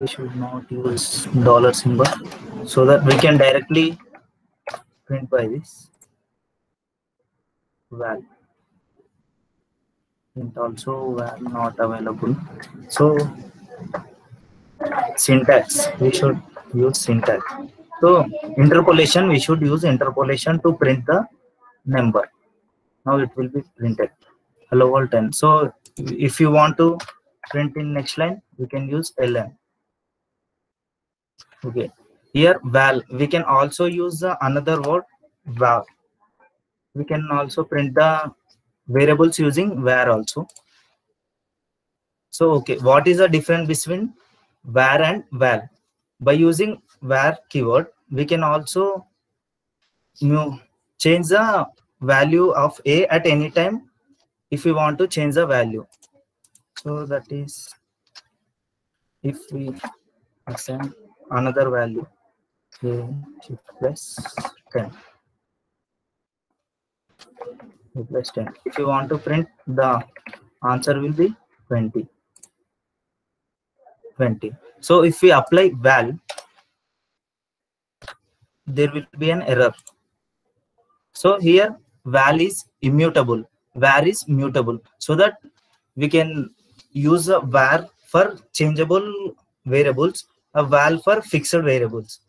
we should not use dollar symbol so that we can directly print by this val. Print also val not available. So syntax, we should use syntax. So interpolation, we should use interpolation to print the number. Now it will be printed. Hello world 10. So if you want to print in next line, we can use ln. Okay. Here val, we can also use another word var. We can also print the variables using var also. So okay, what is the difference between var and val? By using var keyword, we can also change the value of a at any time if we want to change the value. So that is if we assign another value, say plus 10. Plus 10. If you want to print, the answer will be 20. 20. So if we apply val, there will be an error. So here val is immutable, var is mutable, so that we can use a var for changeable variables, a val for fixed variables.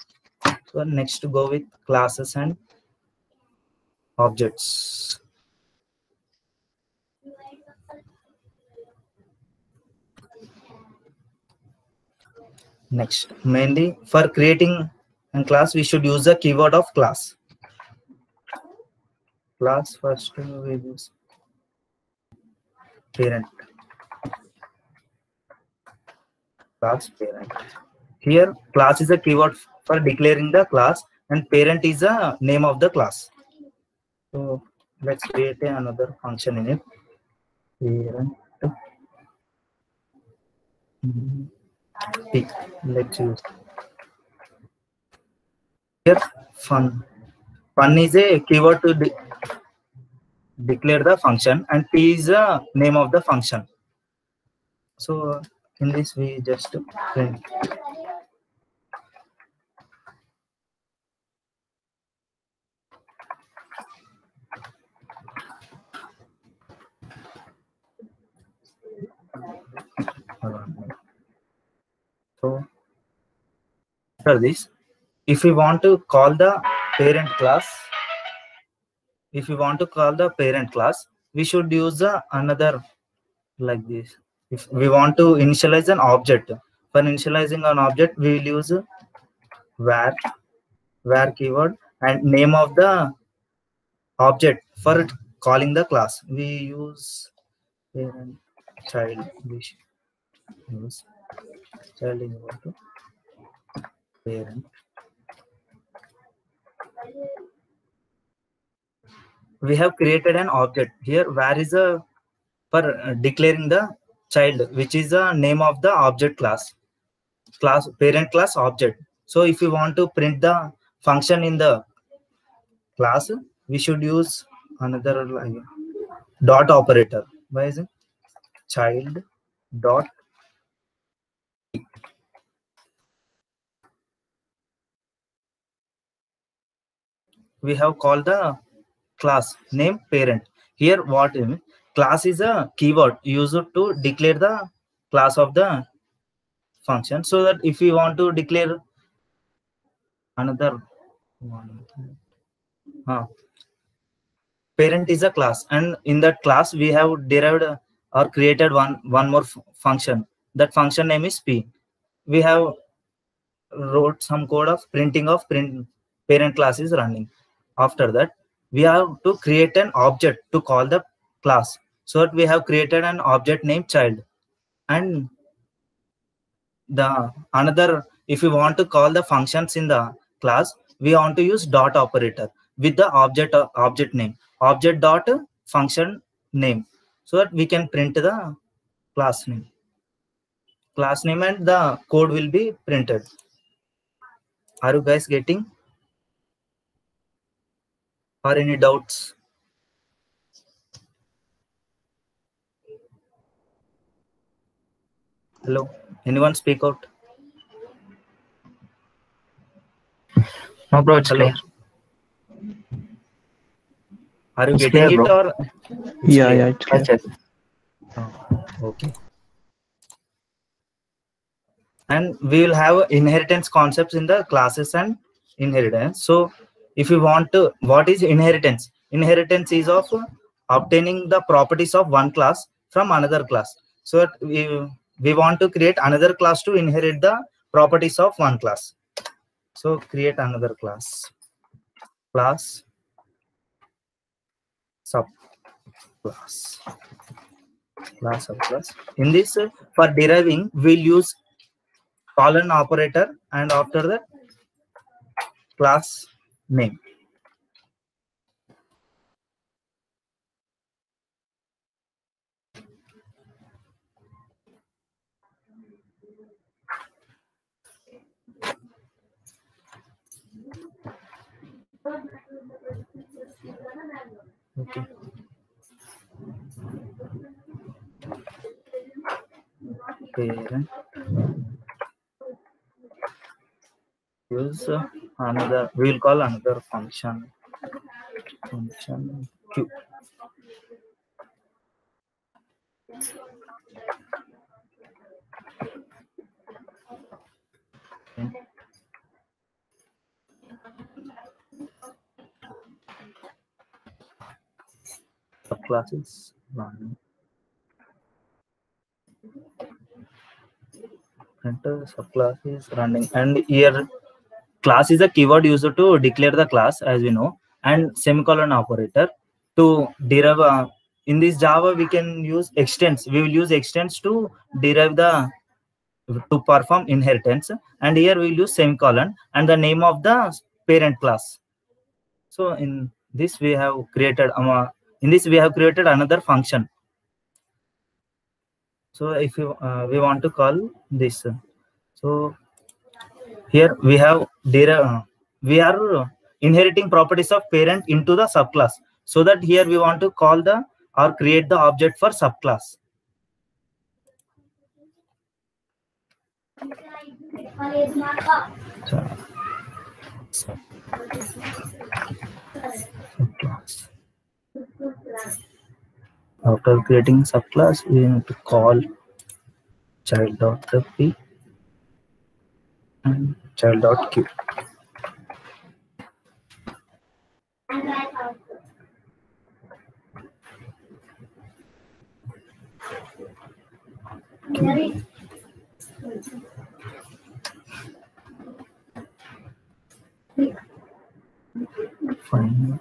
So next to go with classes and objects. Next, mainly for creating a class, we should use the keyword of class. Class first we use parent. Class parent. Here class is a keyword for declaring the class and parent is the name of the class. So let's create another function in it. Parent p. Let's use here fun. Fun is a keyword to declare the function and p is the name of the function. So in this we just print. So after this, if we want to call the parent class, we should use another like this. If we want to initialize an object, for initializing an object, we will use var keyword and name of the object for calling the class. We use parent child. We use child is equal to parent. We have created an object here. Var is a for declaring the child, which is the name of the object class parent class object. So if you want to print the function in the class, we should use another dot operator. Why is it child dot? We have called the class name parent. Here what class is a keyword used to declare the class of the function, so that if we want to declare another one, parent is a class, and in that class we have derived or created one more function. That function name is p. We have wrote some code of printing of parent class is running. After that we have to create an object to call the class, so that we have created an object named child. And the another, if we want to call the functions in the class, we want to use dot operator with the object name, object dot function name, so that we can print the class name and the code will be printed. Are you guys getting, or any doubts? Hello, anyone speak out? No, bro, it's Hello. clear. Are you It's getting clear, it, bro. or it's Yeah, clear? yeah, it's clear. Yes. Okay. And we will have inheritance concepts in the classes and inheritance. So if you want to, what is inheritance? Inheritance is of obtaining the properties of one class from another class. So that we want to create another class to inherit the properties of one class. So create another class subclass subclass. In this, for deriving, we'll use colon operator and after that class name. Okay. Parent use another, we will call another function q. Okay. Subclasses running. Enter subclass is running, and here class is a keyword used to declare the class, as we know, and semicolon operator to derive. In this Java, we can use extents. We will use extents to derive to perform inheritance, and here we will use semicolon and the name of the parent class. So in this we have created another function. So if you we want to call this, so here we have we are inheriting properties of parent into the subclass. So that here we want to call the or create the object for subclass. Subclass. After creating subclass, we need to call child.p and child.q. Fine.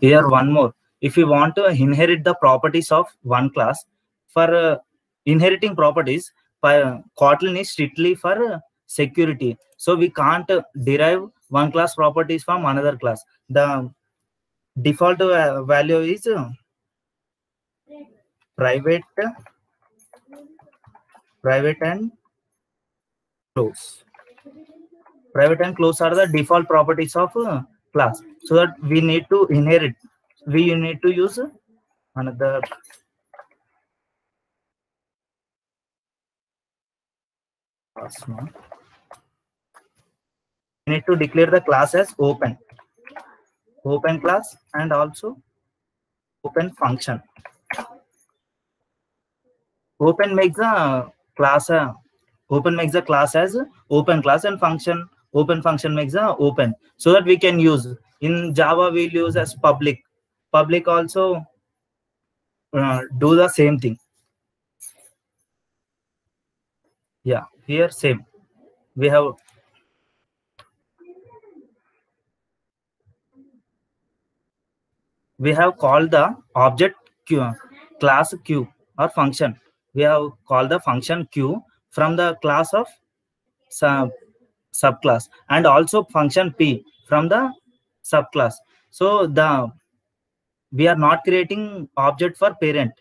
Here one more. If you want to inherit the properties of one class, for inheriting properties, Kotlin is strictly for security. So we can't derive one class properties from another class. The default value is private and close. Private and close are the default properties of class. So that we need to inherit, we need to use another class. No? We need to declare the class as open class and also open function. Open makes the class as open class, and open function makes the open, so that we can use in Java we'll use as public also do the same thing. Yeah, here same. We have called the object q, class q or function. We have called the function q from the class of subclass, and also function p from the subclass. So we are not creating object for parent.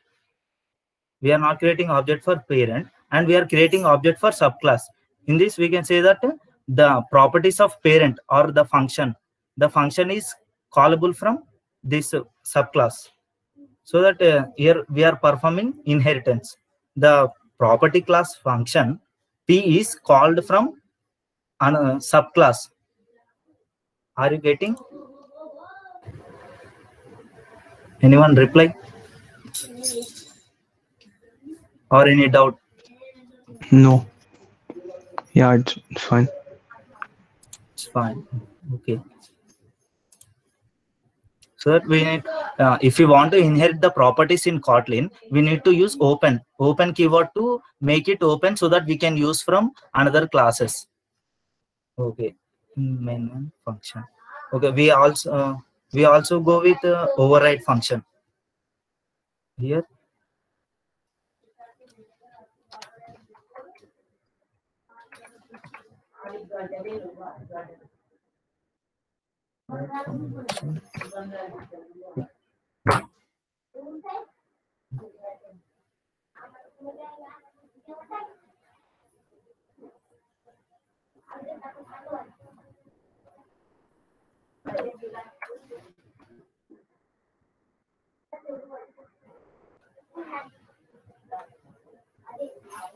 We are not creating object for parent, and we are creating object for subclass. In this, we can say that the properties of parent or the function is callable from this subclass. So that here we are performing inheritance. The property class function p is called from subclass Are you getting? Anyone reply? Or any doubt? No. Yeah, it's fine. It's fine. Okay. So that we need, if we want to inherit the properties in Kotlin, we need to use open keyword to make it open so that we can use from another classes. Okay, main function. Okay, we also go with override function here.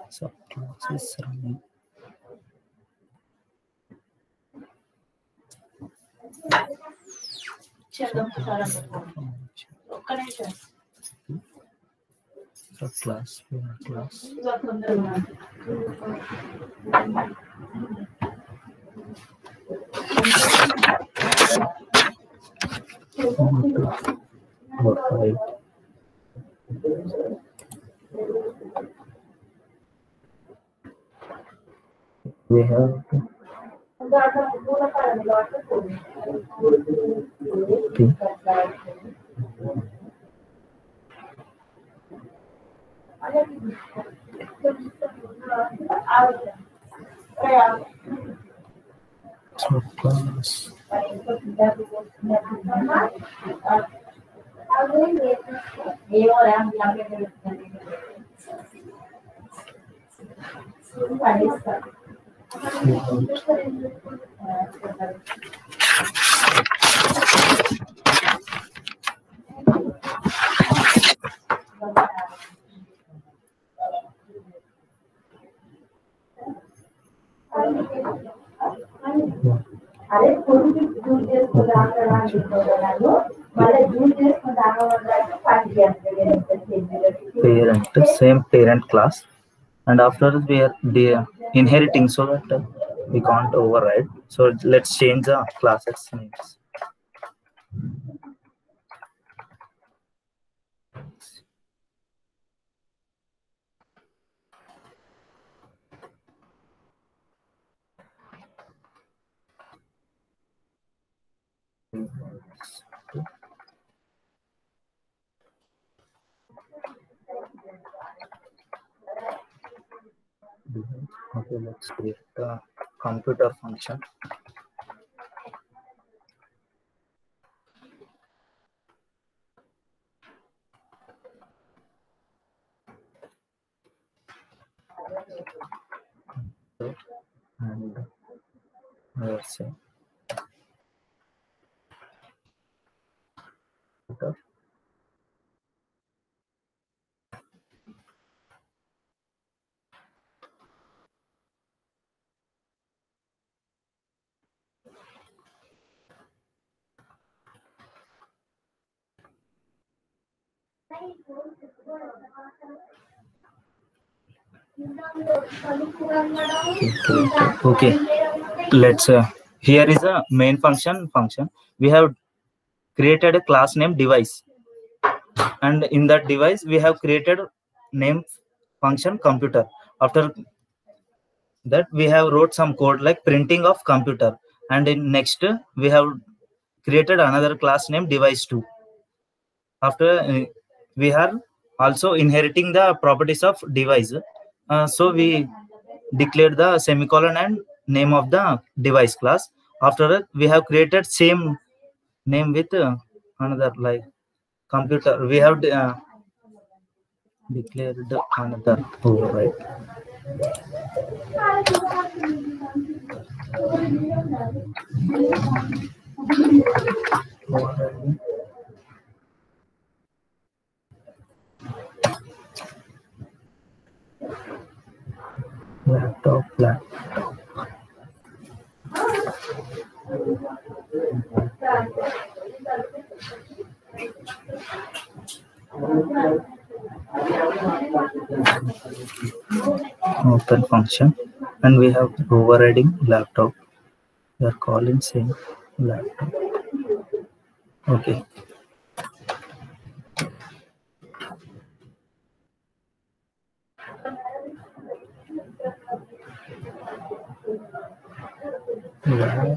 So classes running. Class. We have class. Parent, same parent class, and after we are inheriting, so that we can't override. So let's change the classes names. Okay, let's create the computer function. And let's say okay. Let's here is a main function. We have created a class named device, and in that device we have created name function computer. After that we have wrote some code like printing of computer, and in next we have created another class named device2. After we are also inheriting the properties of device, so we declare the semicolon and name of the device class. After that we have created same name with another like computer. We have declared another override. Laptop. open function, and we have overriding laptop. We are calling same laptop. Okay. Yeah.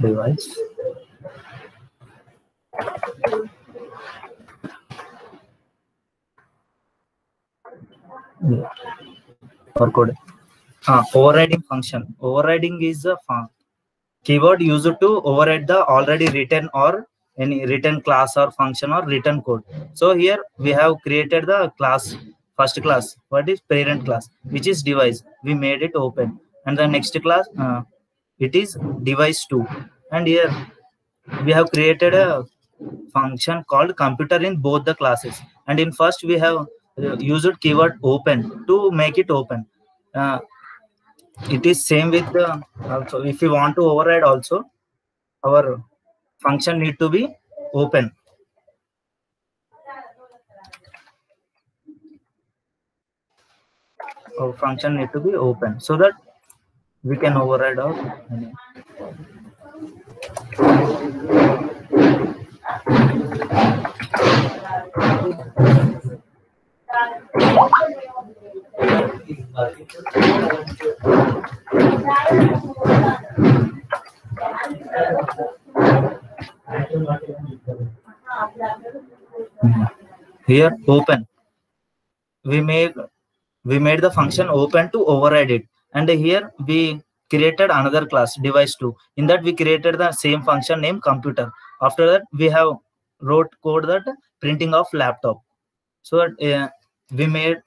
Device. Yeah. Or code. Overriding function. Overriding is a keyword used to override the already written or any written class or function or written code. So here we have created the class, first class. What is parent class? Which is device. We made it open. And the next class, it is device 2. And here we have created a function called computer in both the classes. And in first we have used keyword open to make it open. It is same with the also if we want to override also, our function need to be open. Our function need to be open so that we can override our here open. We made the function open to override it, and here we created another class device 2. In that we created the same function named computer. After that we have wrote code that printing of laptop. So we made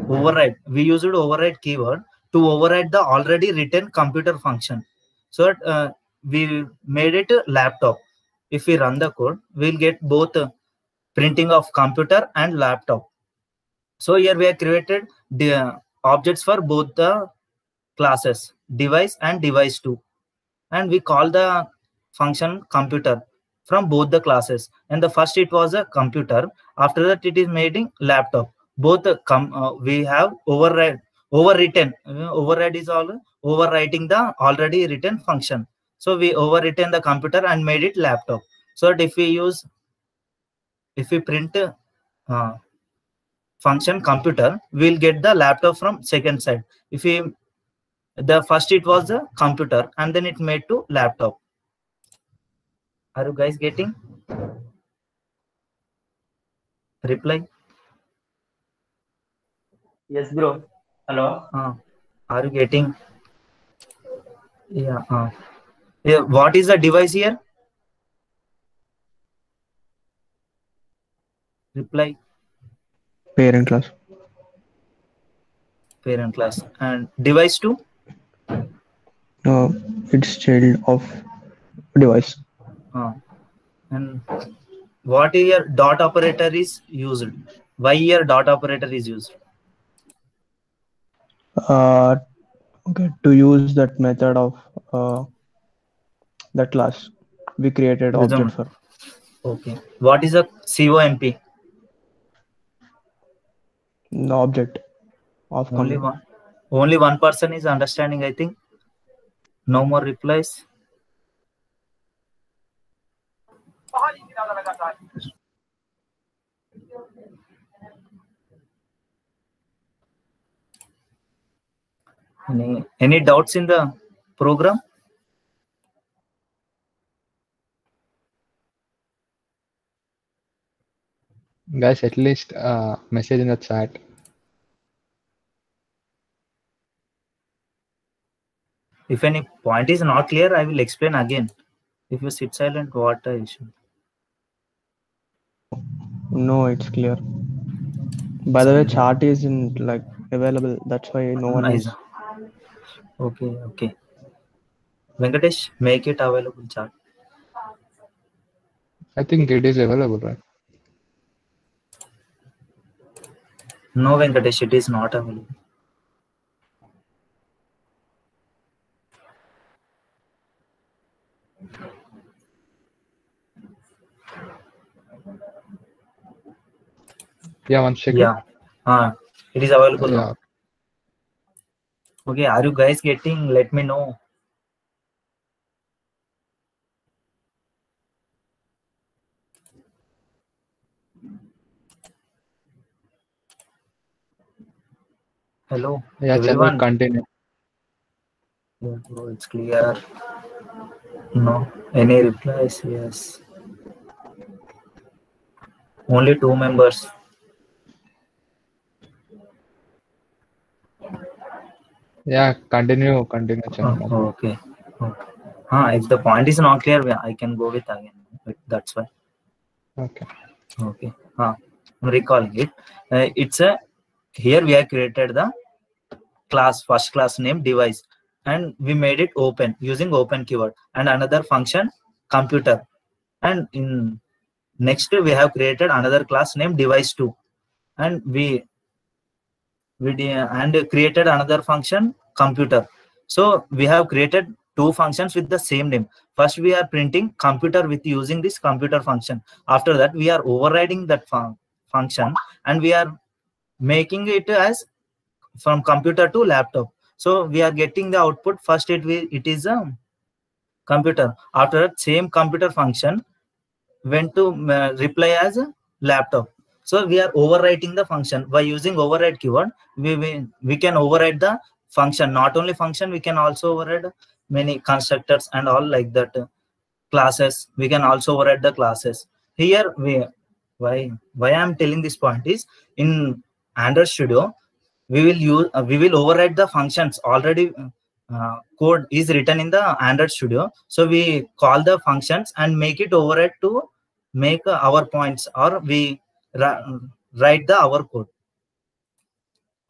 override. We used override keyword to override the already written computer function. So we made it laptop. If we run the code, we'll get both printing of computer and laptop. So here we have created the objects for both the classes, device and device 2. And we call the function computer from both the classes. And the first it was a computer. After that it is made in laptop. Both we have override. Override is all overwriting the already written function. So we overwritten the computer and made it laptop. So that if we print function computer, we'll get the laptop from second side. If we the first it was a computer and then it made to laptop. Are you guys getting? Reply. Yes, bro. Hello. Are you getting? Yeah. Yeah. What is the device here? Reply. Parent class. Parent class. And device 2? It's child of device. And what here dot operator is used? Why here dot operator is used? Okay, to use that method of that class we created object for. Okay. What is a COMP? The object of only one person is understanding, I think. No more replies. Any doubts in the program? Guys, at least message in the chat. If any point is not clear, I will explain again. If you sit silent, what the issue? No, it's clear. By the way, chart isn't like available. That's why no one is. Okay. Venkatesh, make it available chart. I think it is available, right? No, Venkatesh, it is not available. Yeah, one second. Yeah, it is available Yeah. now. Okay, are you guys getting? Let me know. Hello, Yeah, Chandra, everyone. continue. Yeah, bro, it's clear. No, any replies? Yes. Only 2 members. Yeah, continue, Chandra. Okay. Okay. If the point is not clear, I can go with again. That's why. Okay. Okay. I'm recalling it. It's a here we have created the class, first class name device, and we made it open using open keyword, and another function computer, and in next we have created another class named device2, and we created another function computer. So we have created two functions with the same name. First we are printing computer with using this computer function. After that we are overriding that function, and we are making it as from computer to laptop. So we are getting the output. First it is a computer. After that same computer function went to reply as a laptop. So we are overwriting the function by using override keyword. We can override the function. Not only function, we can also override many constructors and all like that. Classes, we can also override the classes. Here why I'm telling this point is, in Android Studio we will override the functions already. Code is written in the Android Studio, so we call the functions and make it override to make our points, or we write the our code.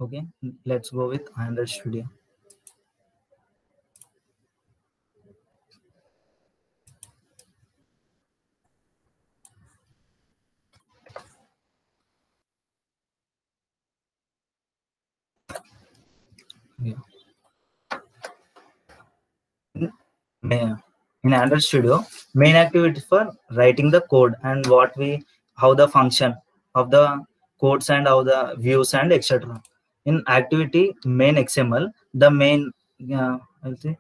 Okay, let's go with Android Studio. Yeah. In Android Studio, main activity for writing the code and how the function of the codes and how the views and etc. In activity main XML, the main I'll say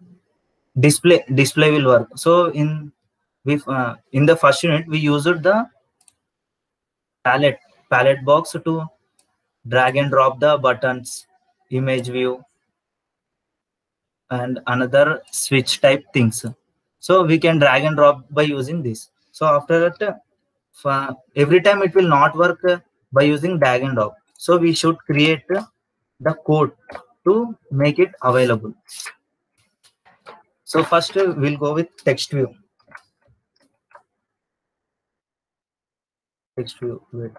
display will work. So in the first unit we used the palette box to drag and drop the buttons, image view, and another switch type things. So we can drag and drop by using this. So after that every time it will not work by using drag and drop. So we should create the code to make it available. So first we'll go with text view. Text view with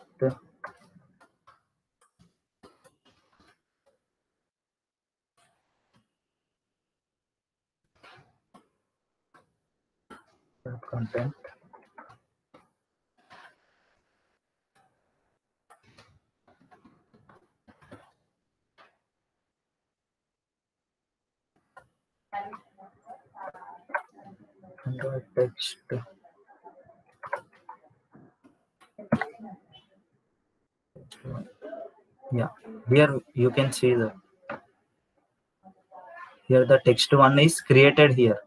content. And the text. Yeah, here you can see here the text one is created here.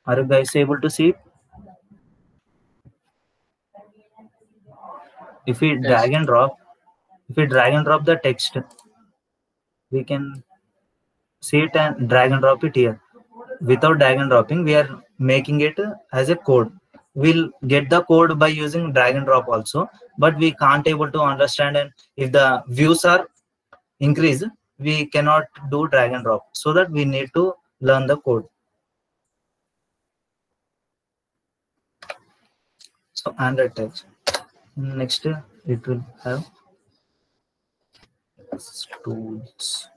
Are you guys able to see it? If we drag and drop the text, we can see it and drag and drop it here. Without drag and dropping, we are making it as a code. We'll get the code by using drag and drop also, but we can't able to understand, and if the views are increased, we cannot do drag and drop. So that we need to learn the code. So Android text. Next it will have tools.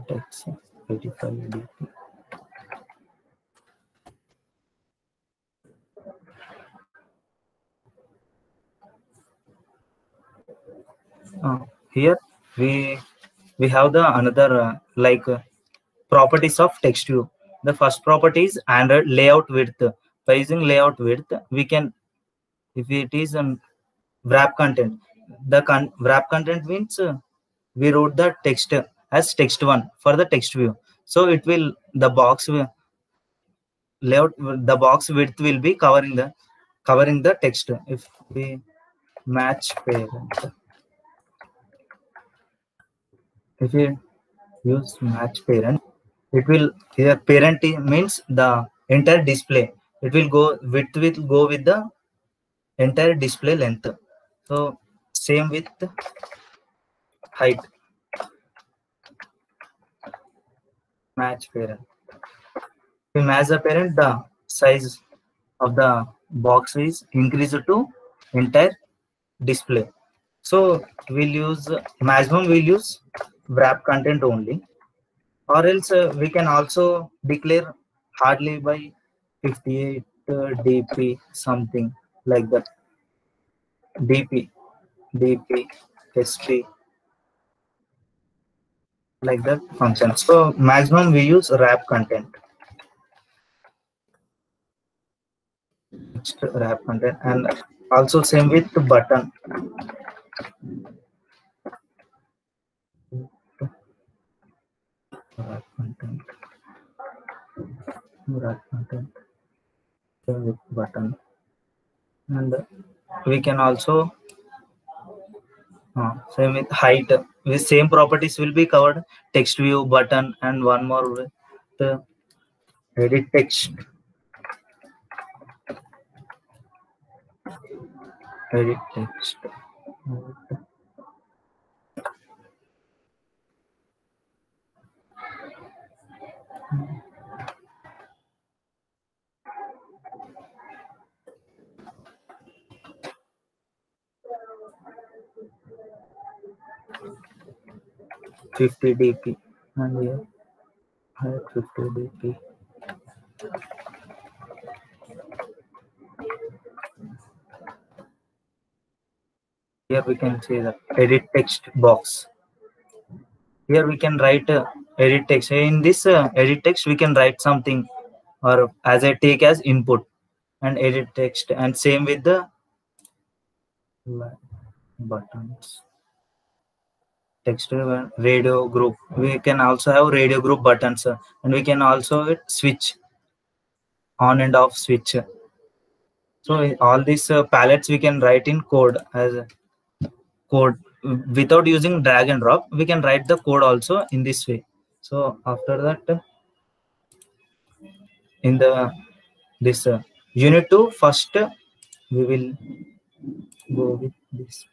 Text 85 dp. Here we have the another properties of text view. The first property is Android layout width. By using layout width, we can, if it is wrap content, the wrap content means we wrote the text as text1 for the text view. So it will, the box layout, the box width will be covering the text. If we match parent, if we use match parent, it will, here parent means the entire display. It will go, width will go with the entire display length. So same with height. Match parent, we match the parent, the size of the box is increased to entire display. So we'll use maximum, we'll use wrap content only, or else we can also declare hardly by 58 dp, something like that. dp history, like that function. So maximum we use wrap content. Wrap content, and also same with the button. Wrap content, wrap content, same with button. And we can also same with height, with same properties will be covered. Text view, button, and one more with the edit text. Edit text. 50 dp, and here height 50 dp. Here we can see the edit text box. Here we can write edit text. In this edit text, we can write something, or as I take as input and edit text. And same with the buttons. Text radio group. We can also have radio group buttons, and we can also switch on and off switch. So all these palettes we can write in code as a code. Without using drag and drop, we can write the code also in this way. So after that, in the this unit 2, first we will go with this.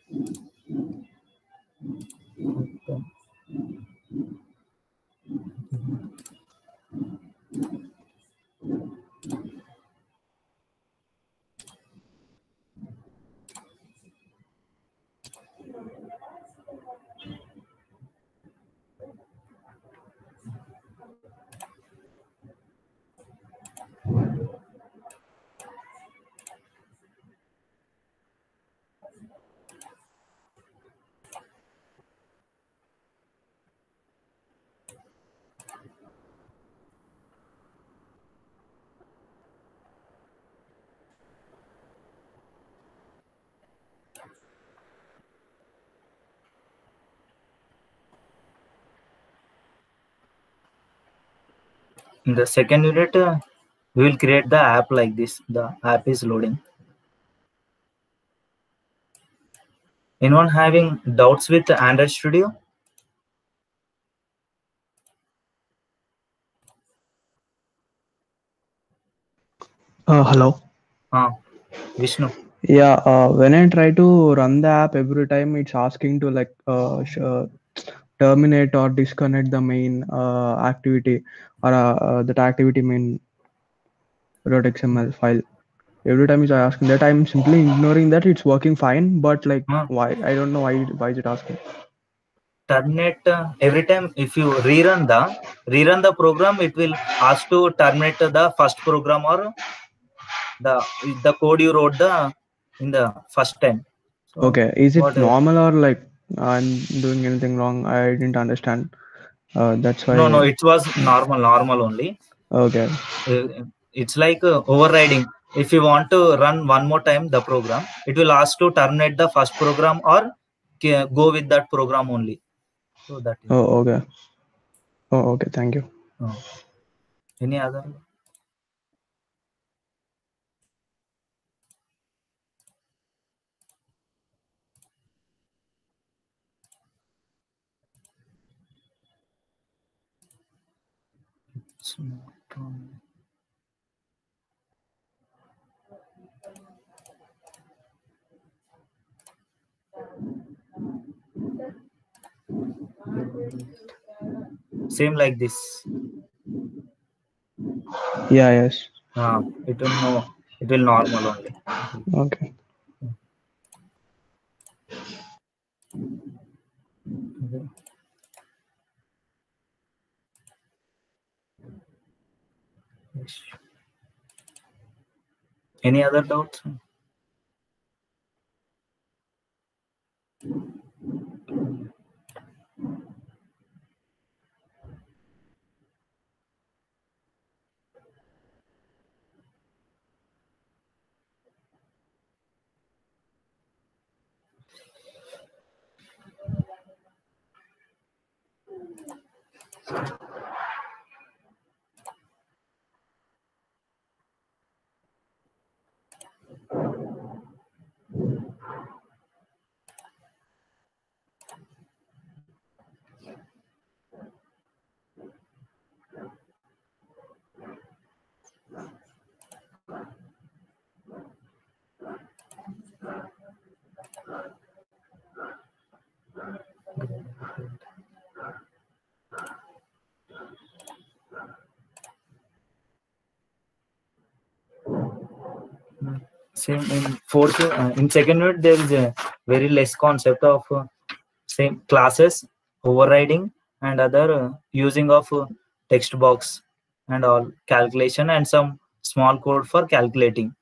In the second unit, we will create the app like this. The app is loading. Anyone having doubts with Android Studio? Hello. Vishnu. Yeah, when I try to run the app every time, it's asking to like terminate or disconnect the main activity or that activity main .xml file. Every time it's asking that, I'm simply ignoring that. It's working fine, but like why? I don't know why is it asking. Terminate every time if you rerun the program, it will ask to terminate the first program or the code you wrote in the first time. So Okay, is it what normal or like I'm doing anything wrong? I didn't understand. That's why. no, it was normal only. Okay. It's like overriding. If you want to run one more time the program, it will ask to terminate the first program or go with that program only. So that is. Oh, okay. Oh, okay. Thank you. Any other? Same like this. Yeah. Yes. It will know. It will normal only. Okay. Any other doubts? Same in fourth. In second unit, there is a very less concept of same classes, overriding, and other using of text box and all calculation and some small code for calculating.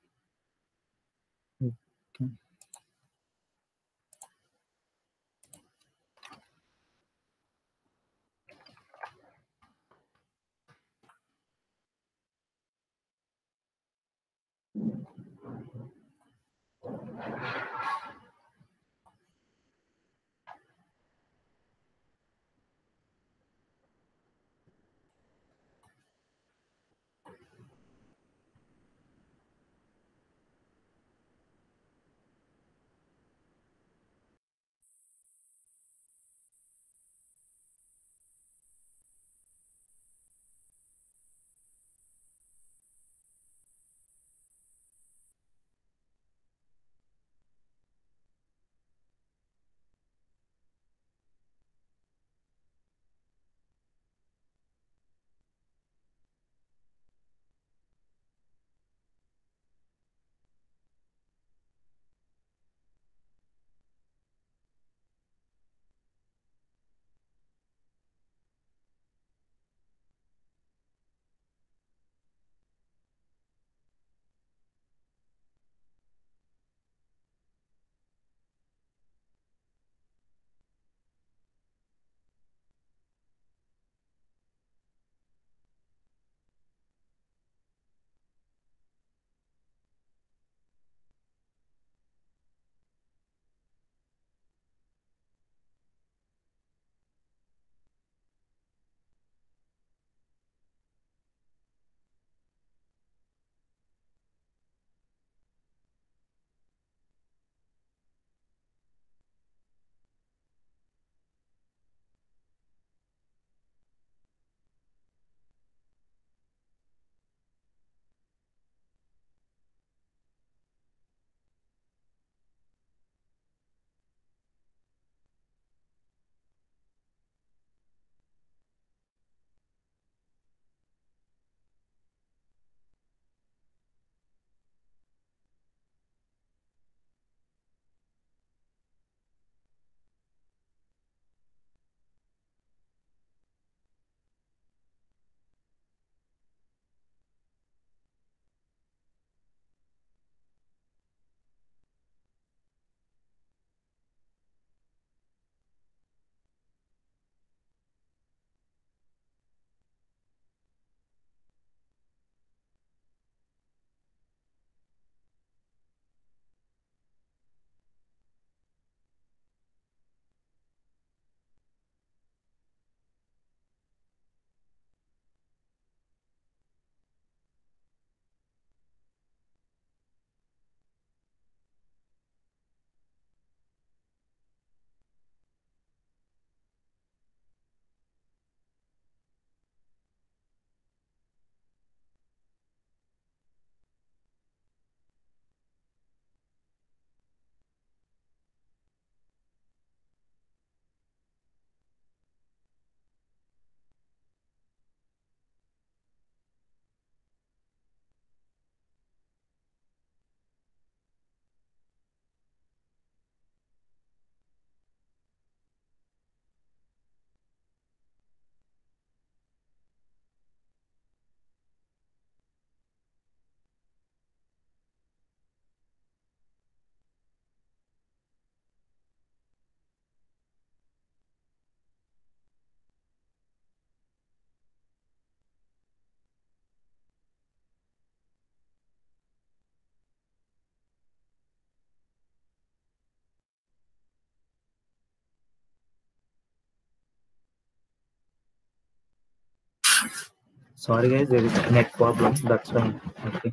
Sorry guys, there is a net problem. That's why. Okay.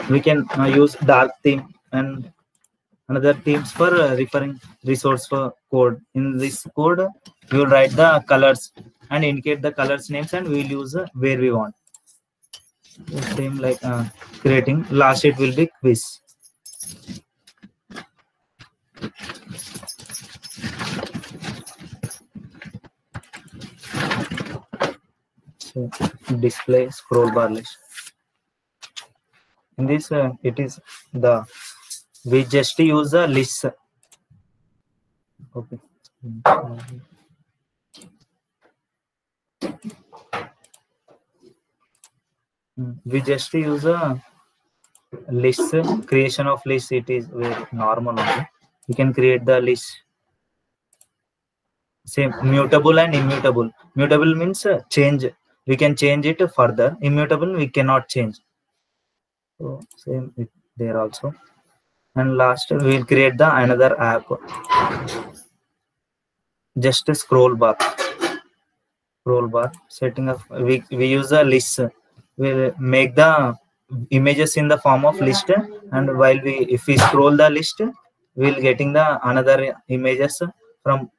We can use dark theme and another themes for referring resource for code. In this code, we will write the colors and indicate the colors names, and we will use where we want. Same like creating. Last it will be quiz. So display scroll bar list. In this, it is the we just use the list. Okay. We just use a list, creation of list. It is very normal only. You can create the list. Same mutable and immutable. Mutable means change. We can change it further. Immutable we cannot change. So same there also. And last we will create the another app. Just a scroll bar. Scroll bar setting up. We use a list. We'll make the images in the form of list, and while if we scroll the list, we'll getting the another images from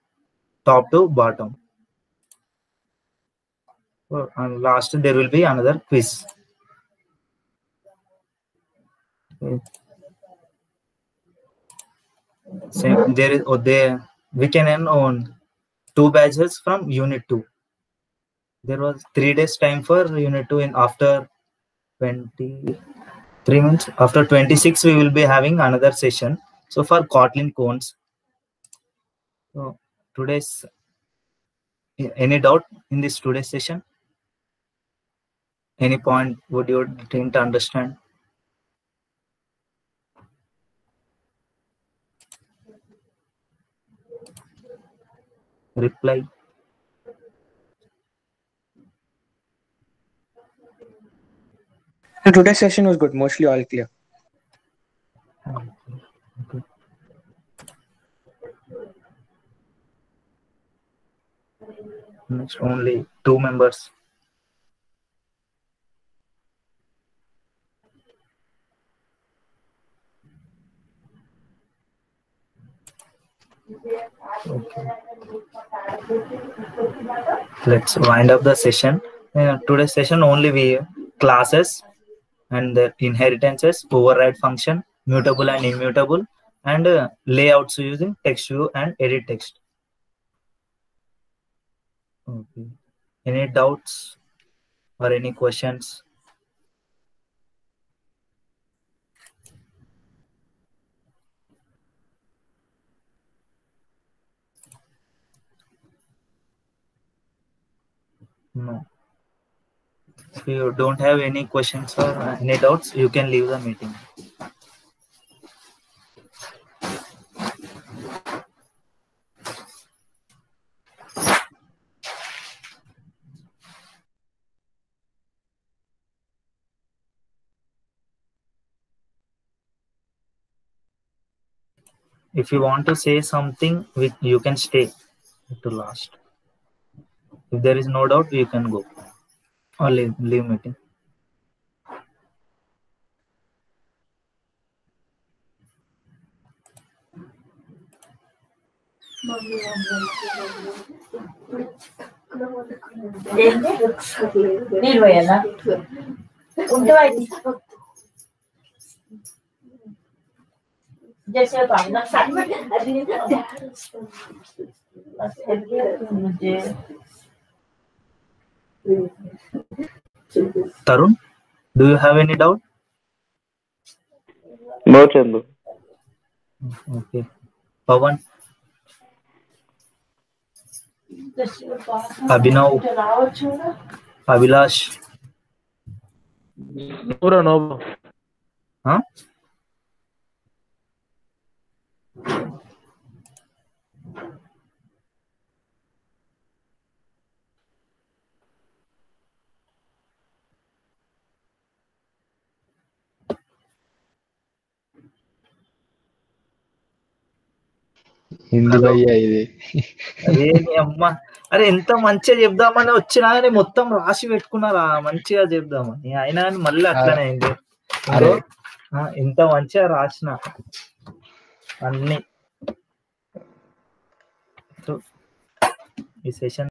top to bottom. And last there will be another quiz. Same there is there we can own 2 batches from unit 2. There was 3 days time for unit 2. In after 23 months, after 26 we will be having another session. So for Kotlin cones. So today's any doubt in this today's session? Any point would you didn't understand? Reply. So today's session was good, mostly all clear. Okay. Next only 2 members. Okay. Let's wind up the session. Today's session only we classes and the inheritances, override function, mutable and immutable, and layouts using text view and edit text. Okay. Any doubts or any questions? No. If you don't have any questions or any doubts, you can leave the meeting. If you want to say something, you can stay to last. If there is no doubt, you can go or leave meeting. నీళ్ళు పోయాలా ఉంటే చేసేపు నాకు Tarun, do you have any doubt? No, Chandu. Okay. Pawan, Abhinav, Abhilash. No. Huh? Hindi hello భయ్యా ఇది. అరే నీ అమ్మ, అరే ఎంత మంచిగా చెప్దామని వచ్చినా కానీ మొత్తం రాసి పెట్టుకున్నారా మంచిగా చెప్దామని, అయినా కానీ మళ్ళీ అట్లనే అయింది. అరే ఇంత మంచిగా రాసిన అన్ని ఈ సెషన్